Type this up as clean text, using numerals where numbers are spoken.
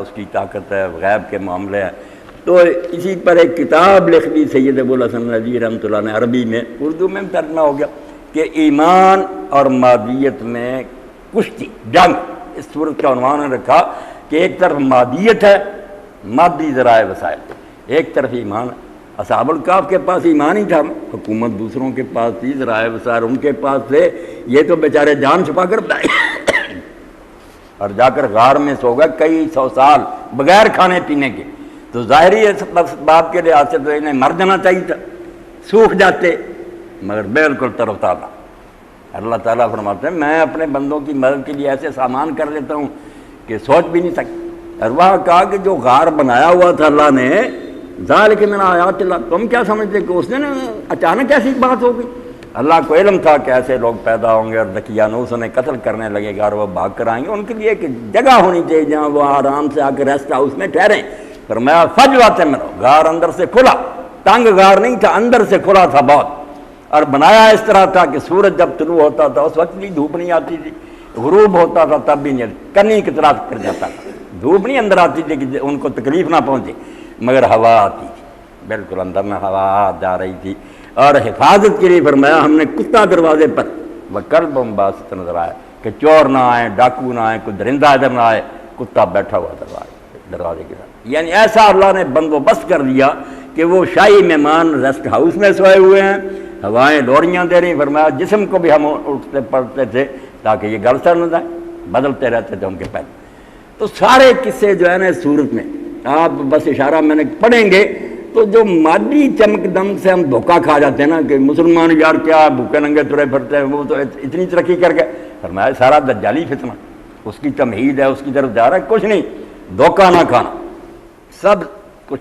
اس کی طاقت ہے، غیب کے معاملے ہیں۔ تو اسی پر ایک کتاب لکھ دی سید ابوالحسن ندوی رحمۃ اللہ نے عربی میں، اردو میں ترجمہ ہو گیا کہ ایمان اور مادیت میں کشتی، جنگ۔ اس صورت کا عنوان نے رکھا کہ ایک طرف مادیت ہے، مادی ذرائع وسائل، ایک طرف ایمان ہے۔ اصحاب الکہف کے پاس ایمان ہی تھا، حکومت دوسروں کے پاس تھی، ذرائع وسائل ان کے پاس تھے، یہ تو بیچارے جان چھپا کر اور جا کر غار میں سو گئے کئی سو سال بغیر کھانے پینے کے۔ تو ظاہری باب کے لحاظ سے تو انہیں مر جانا چاہیے تھا، سوکھ جاتے، مگر بالکل تر و تازہ۔ اللہ تعالیٰ فرماتے ہیں میں اپنے بندوں کی مدد کے لیے ایسے سامان کر لیتا ہوں کہ سوچ بھی نہیں سکتے۔ اور وہاں کہا کہ جو غار بنایا ہوا تھا اللہ نے، ذالک من آیات اللہ، تم کیا سمجھتے کہ اس نے اچانک ایسی بات ہو گئی؟ اللہ کو علم تھا کہ ایسے لوگ پیدا ہوں گے اور دقیانوس انہیں قتل کرنے لگے گا اور وہ بھاگ کر آئیں گے۔ ان کے لیے ایک جگہ ہونی چاہیے جہاں وہ آرام سے آ کے ریسٹ ہاؤس میں ٹھہریں۔ فرمایا فجوات میں رہو، غار اندر سے کھلا، تنگ غار نہیں تھا، اندر سے کھلا تھا بہت، اور بنایا اس طرح تھا کہ سورج جب طلوع ہوتا تھا اس وقت بھی دھوپ نہیں آتی تھی، غروب ہوتا تھا تب بھی نہیں، کنی کی طرح کر جاتا تھا، دھوپ نہیں اندر آتی تھی کہ ان کو تکلیف نہ پہنچے، مگر ہوا آتی تھی، بالکل اندر میں ہوا جا رہی تھی۔ اور حفاظت کے لیے فرمایا ہم نے کتا دروازے پر وکلب باسط نظر آیا کہ چور نہ آئے، ڈاکو نہ آئے، کوئی درندہ ادھر نہ آئے، کتا بیٹھا ہوا دروازے کے ساتھ۔ یعنی ایسا اللہ نے بندوبست کر دیا کہ وہ شاہی مہمان ریسٹ ہاؤس میں سوئے ہوئے ہیں، ہوائیں لوریاں دے رہی۔ فرمایا جسم کو بھی ہم اٹھتے پڑھتے تھے تاکہ یہ گل سر نہ جائے، بدلتے رہتے تھے ان کے پہلے۔ تو سارے قصے جو ہے نا صورت میں آپ بس اشارہ میں نے پڑھیں گے تو جو مادی چمک دم سے ہم دھوکہ کھا جاتے ہیں نا کہ مسلمان یار کیا بھوکے ننگے ترے پھرتے ہیں، وہ تو اتنی ترقی کر گئے۔ فرمایا سارا دجالی فتنہ، اس کی تمہید ہے، اس کی طرف جا رہا ہے، کچھ نہیں، دھوکہ نہ کھانا، سب کچھ